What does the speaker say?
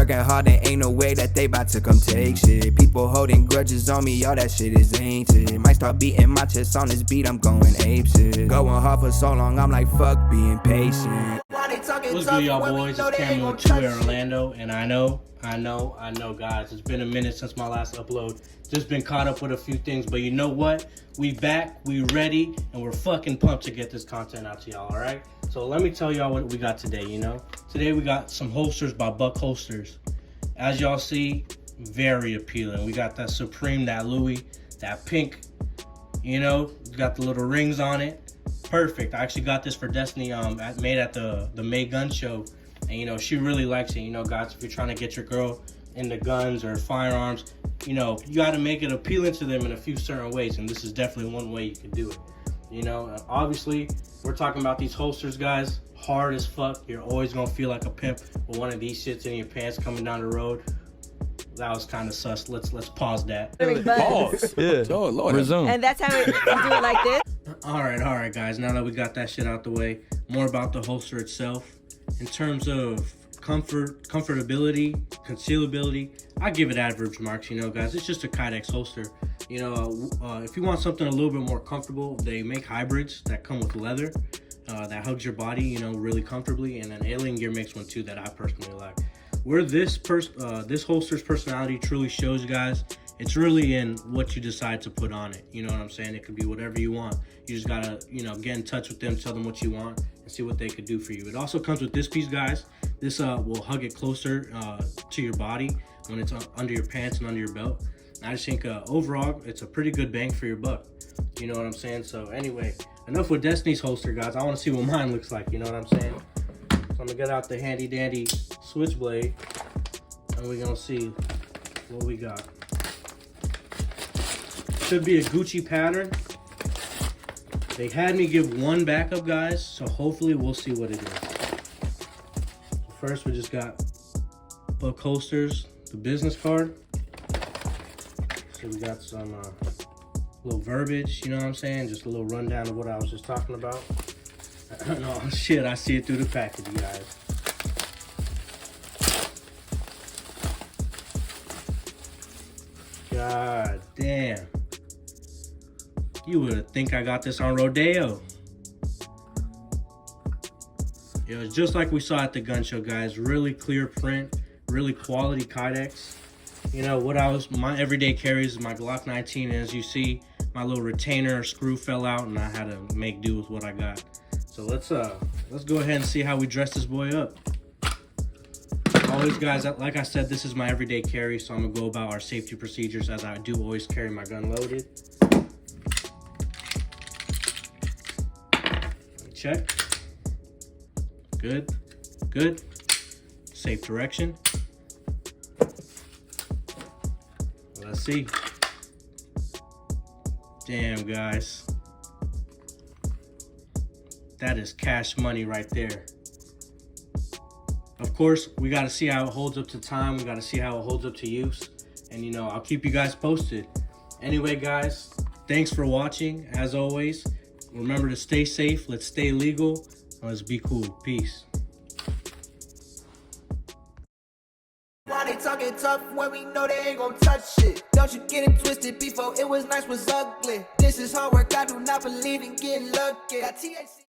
working hard, there ain't no way that they bout to come take shit. People holding grudges on me, all that shit is ancient. Might start beating my chest on this beat, I'm going ape shit. Going hard for so long, I'm like, fuck being patient. What's good, y'all boys? It's Cameron with 2A Orlando, and I know, guys, it's been a minute since my last upload. Just been caught up with a few things, but you know what? We back, we ready, and we're fucking pumped to get this content out to y'all, alright? So let me tell y'all what we got today, you know? Today we got some holsters by Buck Holsters. As y'all see, very appealing. We got that Supreme, that Louis, that pink, you know? Got the little rings on it. Perfect. I actually got this for Destiny made at the May gun show, and you know she really likes it. You know, guys, if you're trying to get your girl into guns or firearms, you know, you got to make it appealing to them in a few certain ways, and this is definitely one way you can do it. You know, obviously we're talking about these holsters, guys, hard as fuck. You're always gonna feel like a pimp with one of these shits in your pants coming down the road. That was kind of sus. Let's pause that. Pause. Yeah. Oh Lord. Resume. And that's how we do it, like this. All right, guys. Now that we got that shit out the way, more about the holster itself. In terms of comfortability, concealability, I give it average marks. You know, guys, it's just a Kydex holster. You know, if you want something a little bit more comfortable, they make hybrids that come with leather that hugs your body, you know, really comfortably. And then Alien Gear makes one too that I personally like. Where this holster's personality truly shows, guys, it's really in what you decide to put on it. You know what I'm saying? It could be whatever you want. You just gotta, you know, get in touch with them, tell them what you want, and see what they could do for you. It also comes with this piece, guys. This will hug it closer to your body when it's under your pants and under your belt. I just think overall, it's a pretty good bang for your buck. You know what I'm saying? So anyway, enough with Destiny's holster, guys. I want to see what mine looks like. You know what I'm saying? So I'm gonna get out the handy dandy switchblade, and we're gonna see what we got. Should be a Gucci pattern. They had me give one backup, guys, so hopefully we'll see what it is. First, we just got Buck Holsters, the business card. So we got some little verbiage, you know what I'm saying? Just a little rundown of what I was just talking about. No, shit, I see it through the package, guys. God damn. You would think I got this on Rodeo. It was just like we saw at the gun show, guys. Really clear print, really quality Kydex. You know, my everyday carries is my Glock 19, and as you see, my little retainer screw fell out, and I had to make do with what I got. So let's go ahead and see how we dress this boy up. Always, guys, like I said, this is my everyday carry, so I'm gonna go about our safety procedures as I do always carry my gun loaded. Check. Good. Safe direction. Let's see. Damn, guys. That is cash money right there. Of course, we got to see how it holds up to time. We got to see how it holds up to use. And, you know, I'll keep you guys posted. Anyway, guys, thanks for watching. As always, remember to stay safe. Let's stay legal. Let's be cool. Peace. Why they talking tough when we know they ain't gon' touch shit? Don't you get it twisted, before it was nice was ugly. This is hard work, I do not believe in getting lucky. Got THC